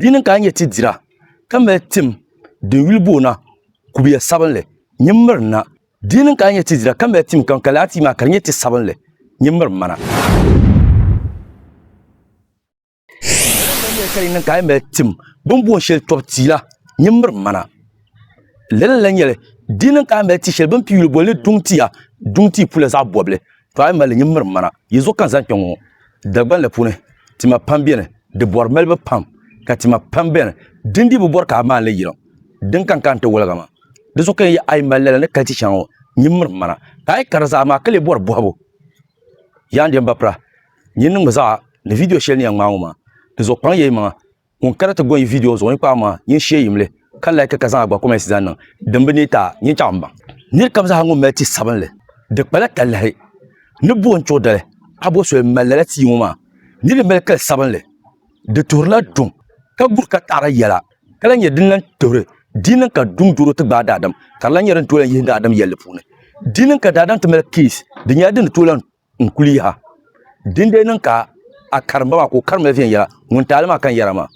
dinin ka nyɛ ti dira ka mali tim din yuli boona kubiya sabinli nyimmirina dinin ka nyɛ ti dira ka mali tim kan kalaati ma ka nyɛ ti sabinli nyimmir mana nin ka mali tim bin boon shɛli tɔb tiila nyimmir mana lala la nyɛli dinin ka mali ti shɛli bin pi yuli bolli dungti pula zaɣ bɔbli to a mali nyimmir mana yi zo kan zan kpɛŋɔ dagban la puuni tima pam biɛni di bɔri malibu pam ka tima pam biɛni dindi bi bɔri ka a maan li yiliŋ din kan ti wolga ma di zo kan a mali lala ni kali ti shɛŋa nyimmir mana ka a kari zaɣ maa ka le bɔri bɔhabu yaan diɛm ba pira nyin niŋmi zaɣa ni video shɛli ni yɛn ŋmaa ŋɔ maa di zo kpaŋ yɛ maŋa ŋun kana ti gɔn video zuɣu ni kpaɣa maa yin shee yimli ka like ka zaŋ agba comments zaŋ niŋ din bi ni ta yin chaɣam baŋ nir kam zaɣa ŋun mali ti sabinli di kpala talahi ni boon chuɣu dali a bo soli mali lala tii ŋɔ maa ni di mali kali sabinli di tuhurila duŋ ka guri ka taɣara yɛla ka la nyɛ din lan tuhuri dinin ka duŋ duro ti gbaai daadam ka di lan nyɛ din tolan yihi daadam yɛlli puuni dinin ka daadam ti mali kees di nyɛla din tolan n kuli yaha din dee niŋ ka a karimba maa ka o karimli viɛnyɛla ŋun taali maa kan yɛra maa